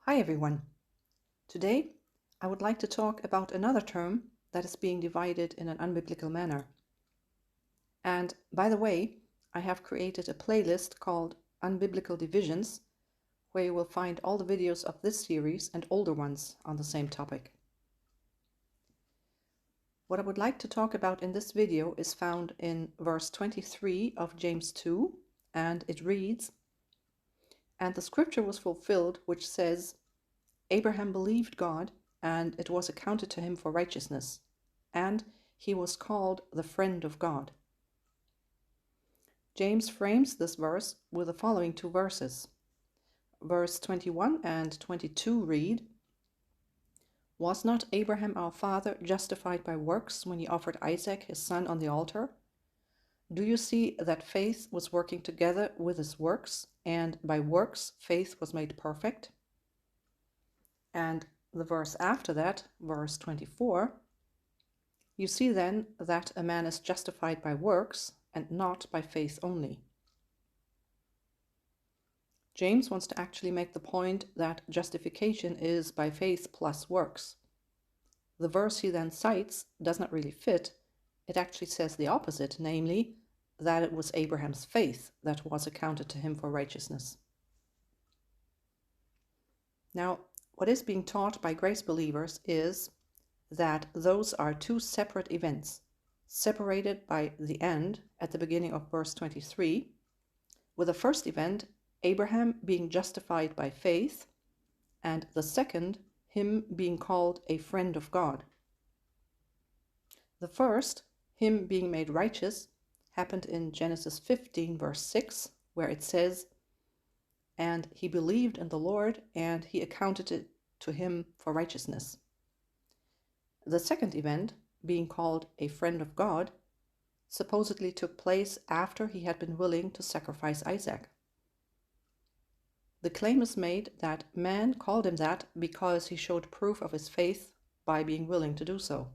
Hi everyone. Today I would like to talk about another term that is being divided in an unbiblical manner. And by the way, I have created a playlist called Unbiblical Divisions, where you will find all the videos of this series and older ones on the same topic. What I would like to talk about in this video is found in verse 23 of James 2, and it reads, "And the scripture was fulfilled, which says, Abraham believed God, and it was accounted to him for righteousness, and he was called the friend of God." James frames this verse with the following two verses. Verse 21 and 22 read, "Was not Abraham our father justified by works when he offered Isaac his son on the altar? Do you see that faith was working together with his works, and by works faith was made perfect?" And the verse after that, verse 24, "You see then that a man is justified by works and not by faith only." James wants to actually make the point that justification is by faith plus works. The verse he then cites does not really fit. It actually says the opposite, namely, that it was Abraham's faith that was accounted to him for righteousness. Now, what is being taught by grace believers is that those are two separate events, separated by the end at the beginning of verse 23, with the first event, Abraham being justified by faith, and the second, him being called a friend of God. The first, him being made righteous, happened in Genesis 15, verse 6, where it says, "And he believed in the Lord, and he accounted it to him for righteousness." The second event, being called a friend of God, supposedly took place after he had been willing to sacrifice Isaac. The claim is made that man called him that because he showed proof of his faith by being willing to do so.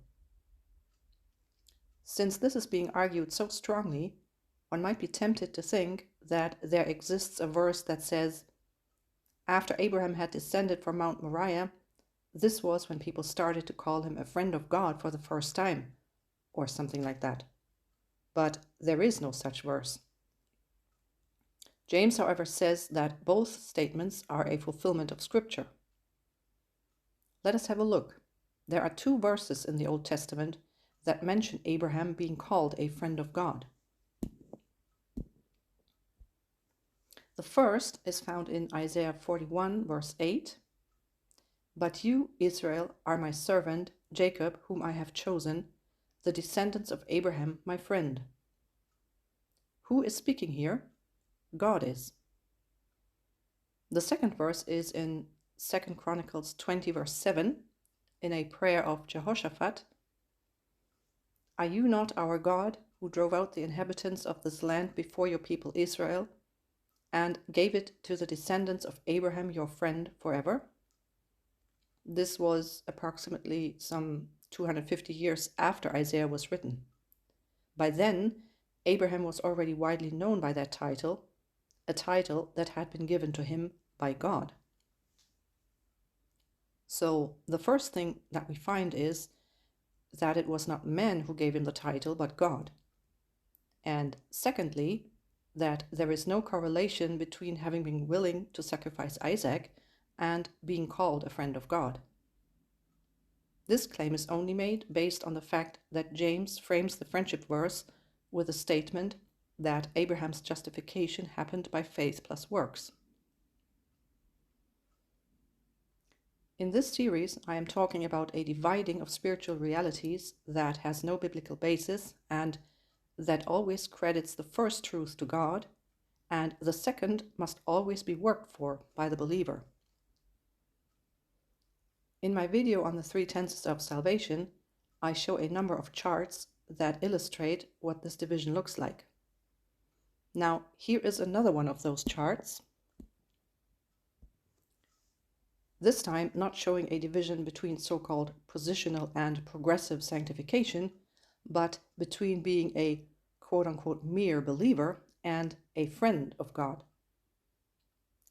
Since this is being argued so strongly, one might be tempted to think that there exists a verse that says, after Abraham had descended from Mount Moriah, this was when people started to call him a friend of God for the first time, or something like that. But there is no such verse. James, however, says that both statements are a fulfillment of Scripture. Let us have a look. There are two verses in the Old Testament that mention Abraham being called a friend of God. The first is found in Isaiah 41, verse 8. "But you, Israel, are my servant, Jacob, whom I have chosen, the descendants of Abraham, my friend." Who is speaking here? God is. The second verse is in 2 Chronicles 20, verse 7, in a prayer of Jehoshaphat. "Are you not our God, who drove out the inhabitants of this land before your people Israel, and gave it to the descendants of Abraham your friend forever?" This was approximately some 250 years after Isaiah was written. By then, Abraham was already widely known by that title, a title that had been given to him by God. So the first thing that we find is that it was not men who gave him the title, but God. And secondly, that there is no correlation between having been willing to sacrifice Isaac and being called a friend of God. This claim is only made based on the fact that James frames the friendship verse with a statement that Abraham's justification happened by faith plus works. In this series, I am talking about a dividing of spiritual realities that has no biblical basis and that always credits the first truth to God, and the second must always be worked for by the believer. In my video on the three tenses of salvation, I show a number of charts that illustrate what this division looks like. Now, here is another one of those charts. This time not showing a division between so-called positional and progressive sanctification, but between being a quote-unquote mere believer and a friend of God.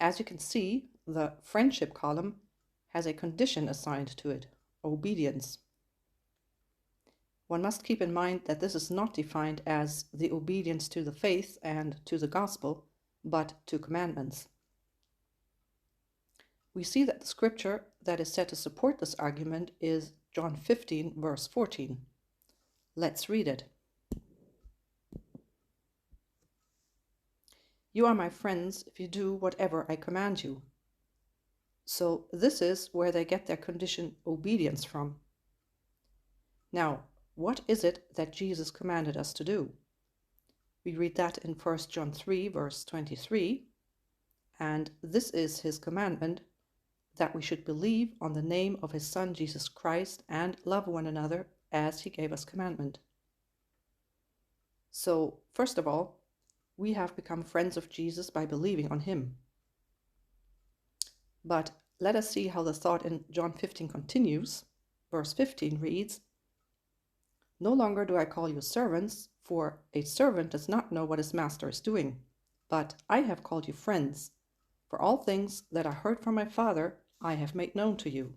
As you can see, the friendship column has a condition assigned to it: obedience. One must keep in mind that this is not defined as the obedience to the faith and to the gospel, but to commandments. We see that the scripture that is said to support this argument is John 15, verse 14. Let's read it. "You are my friends if you do whatever I command you." So this is where they get their condition obedience from. Now, what is it that Jesus commanded us to do? We read that in 1 John 3, verse 23, and this is his commandment, that we should believe on the name of his Son Jesus Christ and love one another as he gave us commandment. So, first of all, we have become friends of Jesus by believing on him. But let us see how the thought in John 15 continues. Verse 15 reads, "No longer do I call you servants, for a servant does not know what his master is doing. But I have called you friends, for all things that I heard from my Father I have made known to you."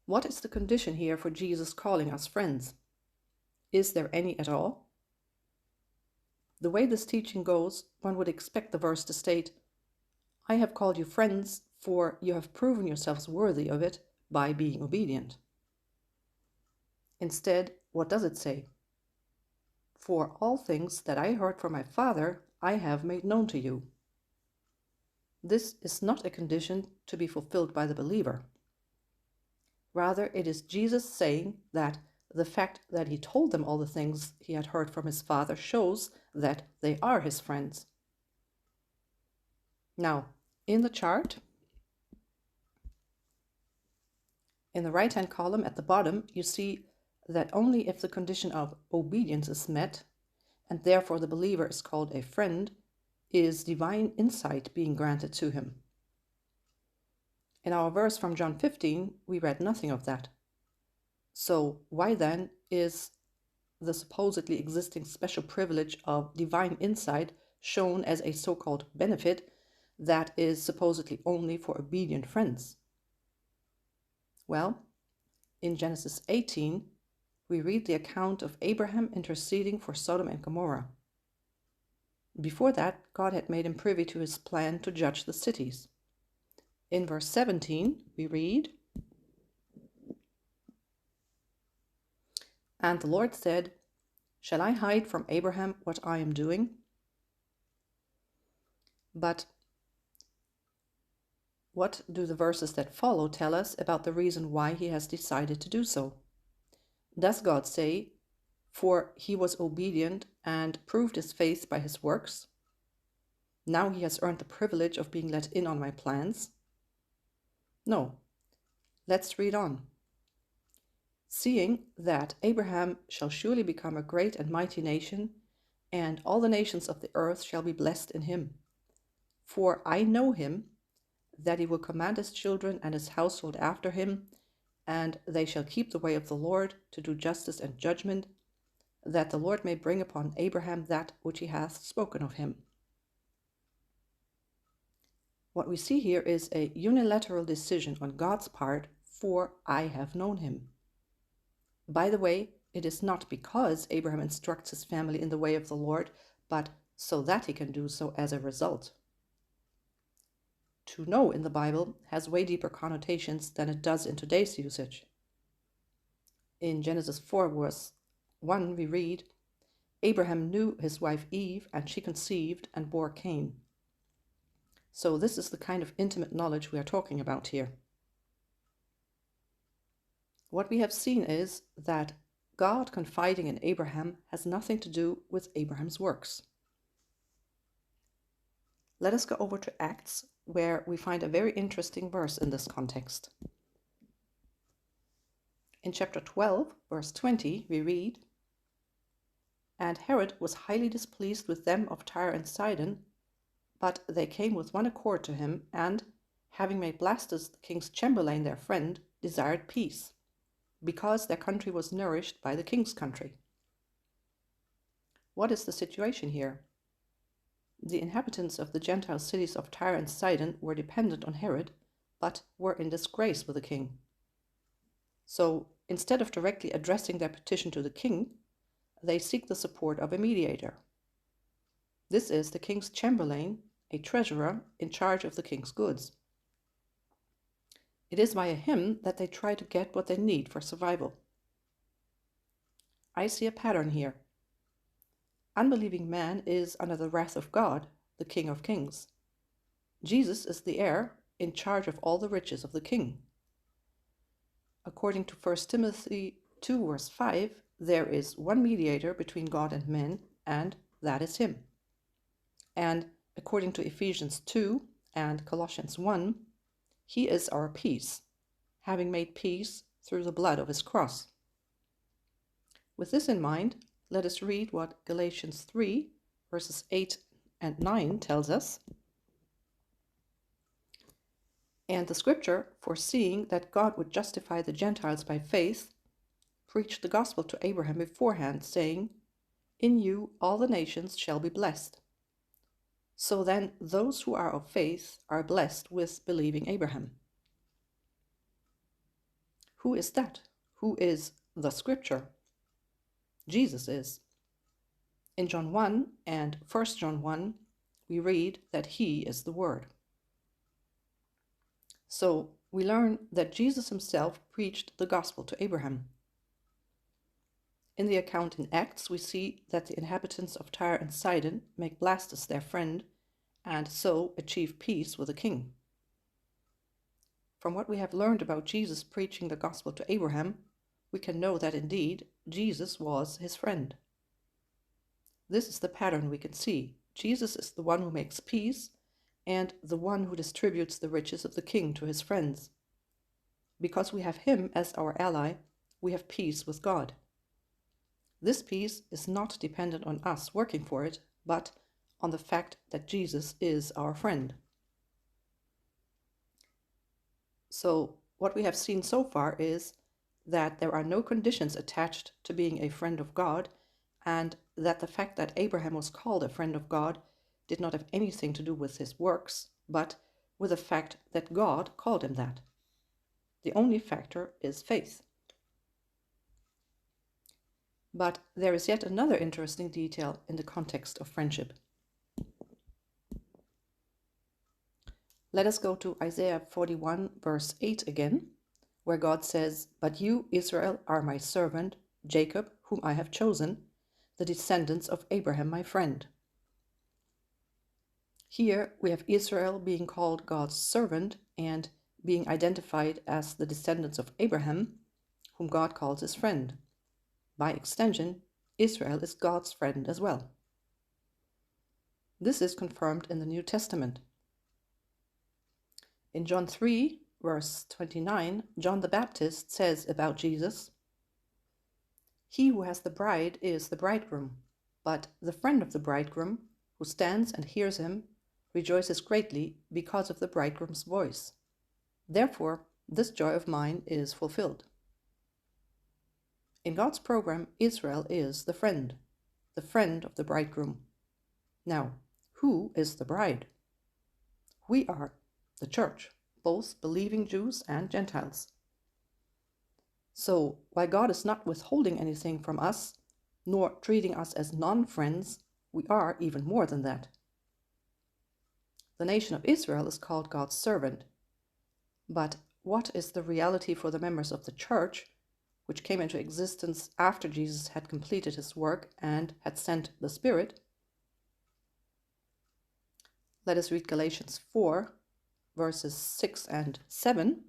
What is the condition here for Jesus calling us friends? Is there any at all? The way this teaching goes, one would expect the verse to state, "I have called you friends, for you have proven yourselves worthy of it by being obedient." Instead, what does it say? "For all things that I heard from my Father, I have made known to you." This is not a condition to be fulfilled by the believer. Rather, it is Jesus saying that the fact that he told them all the things he had heard from his Father shows that they are his friends. Now, in the chart, in the right-hand column at the bottom, you see that only if the condition of obedience is met, and therefore the believer is called a friend, is divine insight being granted to him. In our verse from John 15, we read nothing of that. So why then is the supposedly existing special privilege of divine insight shown as a so-called benefit that is supposedly only for obedient friends? Well, in Genesis 18, we read the account of Abraham interceding for Sodom and Gomorrah. Before that, God had made him privy to his plan to judge the cities. In verse 17, we read, "And the Lord said, Shall I hide from Abraham what I am doing?" But what do the verses that follow tell us about the reason why he has decided to do so? Does God say, "For he was obedient and proved his faith by his works"? Now he has earned the privilege of being let in on my plans? No. Let's read on. "Seeing that Abraham shall surely become a great and mighty nation, and all the nations of the earth shall be blessed in him. For I know him, that he will command his children and his household after him, and they shall keep the way of the Lord to do justice and judgment, that the Lord may bring upon Abraham that which he hath spoken of him." What we see here is a unilateral decision on God's part, for I have known him. By the way, it is not because Abraham instructs his family in the way of the Lord, but so that he can do so as a result. To know in the Bible has way deeper connotations than it does in today's usage. In Genesis 4, verse 1, we read, "Abraham knew his wife Eve, and she conceived and bore Cain." So this is the kind of intimate knowledge we are talking about here. What we have seen is that God confiding in Abraham has nothing to do with Abraham's works. Let us go over to Acts, where we find a very interesting verse in this context. In chapter 12, verse 20, we read, "And Herod was highly displeased with them of Tyre and Sidon, but they came with one accord to him, and, having made Blastus the king's chamberlain their friend, desired peace, because their country was nourished by the king's country." What is the situation here? the inhabitants of the Gentile cities of Tyre and Sidon were dependent on Herod, but were in disgrace with the king. So instead of directly addressing their petition to the king, they seek the support of a mediator. This is the king's chamberlain, a treasurer in charge of the king's goods. It is via him that they try to get what they need for survival. I see a pattern here. Unbelieving man is under the wrath of God, the King of Kings. Jesus is the heir in charge of all the riches of the king. According to 1 Timothy 2 verse 5, there is one mediator between God and men, and that is him. And according to Ephesians 2 and Colossians 1, he is our peace, having made peace through the blood of his cross. With this in mind, let us read what Galatians 3 verses 8 and 9 tells us. And the scripture, foreseeing that God would justify the Gentiles by faith, preached the gospel to Abraham beforehand, saying, "In you all the nations shall be blessed." So then those who are of faith are blessed with believing Abraham. Who is that? Who is the scripture? Jesus is. In John 1 and 1 John 1, we read that he is the Word. So we learn that Jesus himself preached the gospel to Abraham. In the account in Acts, we see that the inhabitants of Tyre and Sidon make Blastus their friend and so achieve peace with the king. From what we have learned about Jesus preaching the gospel to Abraham, we can know that indeed Jesus was his friend. This is the pattern we can see. Jesus is the one who makes peace and the one who distributes the riches of the king to his friends. Because we have him as our ally, we have peace with God. This peace is not dependent on us working for it, but on the fact that Jesus is our friend. So what we have seen so far is that there are no conditions attached to being a friend of God, and that the fact that Abraham was called a friend of God did not have anything to do with his works, but with the fact that God called him that. The only factor is faith. But there is yet another interesting detail in the context of friendship. Let us go to Isaiah 41 verse 8 again, where God says, "But you, Israel, are my servant, Jacob, whom I have chosen, the descendants of Abraham my friend." Here we have Israel being called God's servant and being identified as the descendants of Abraham, whom God calls his friend. By extension, Israel is God's friend as well. This is confirmed in the New Testament. In John 3, verse 29, John the Baptist says about Jesus, "He who has the bride is the bridegroom, but the friend of the bridegroom, who stands and hears him, rejoices greatly because of the bridegroom's voice. Therefore, this joy of mine is fulfilled." In God's program, Israel is the friend of the bridegroom. Now, who is the bride? We are the church, both believing Jews and Gentiles. So, while God is not withholding anything from us, nor treating us as non-friends, we are even more than that. The nation of Israel is called God's servant. But what is the reality for the members of the church, which came into existence after Jesus had completed his work and had sent the Spirit? Let us read Galatians 4, verses 6 and 7.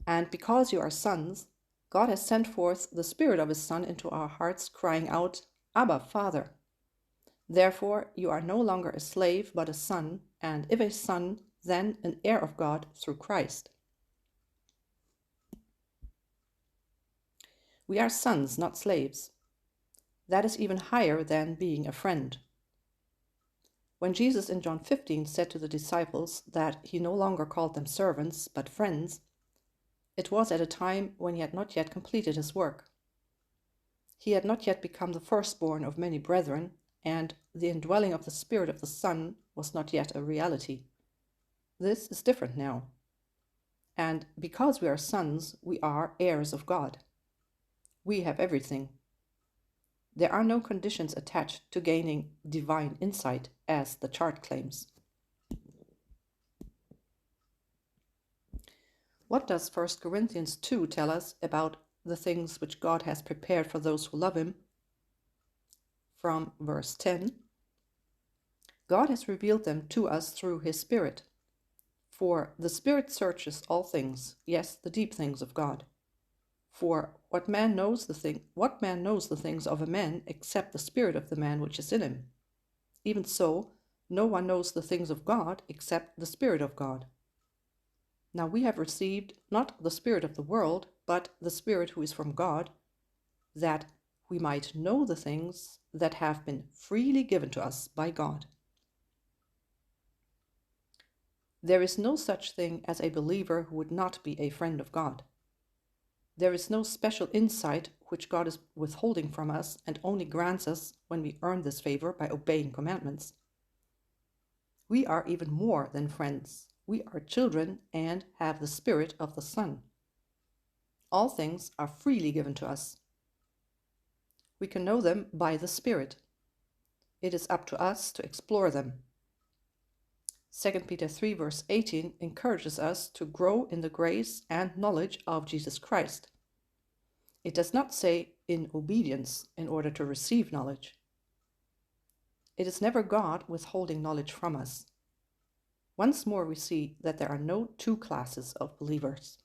"And because you are sons, God has sent forth the Spirit of his Son into our hearts, crying out, 'Abba, Father.' Therefore you are no longer a slave, but a son, and if a son, then an heir of God through Christ." We are sons, not slaves. That is even higher than being a friend. When Jesus in John 15 said to the disciples that he no longer called them servants, but friends, it was at a time when he had not yet completed his work. He had not yet become the firstborn of many brethren, and the indwelling of the Spirit of the Son was not yet a reality. This is different now. And because we are sons, we are heirs of God. We have everything. There are no conditions attached to gaining divine insight, as the chart claims. What does 1 Corinthians 2 tell us about the things which God has prepared for those who love him? From verse 10, God has revealed them to us through his Spirit. For the Spirit searches all things, yes, the deep things of God. For what man knows the things of a man except the spirit of the man which is in him? Even so, no one knows the things of God except the Spirit of God. Now we have received not the spirit of the world, but the Spirit who is from God, that we might know the things that have been freely given to us by God. There is no such thing as a believer who would not be a friend of God. There is no special insight which God is withholding from us and only grants us when we earn this favor by obeying commandments. We are even more than friends. We are children and have the Spirit of the Son. All things are freely given to us. We can know them by the Spirit. It is up to us to explore them. 2 Peter 3 verse 18 encourages us to grow in the grace and knowledge of Jesus Christ. It does not say in obedience in order to receive knowledge. It is never God withholding knowledge from us. Once more we see that there are no two classes of believers.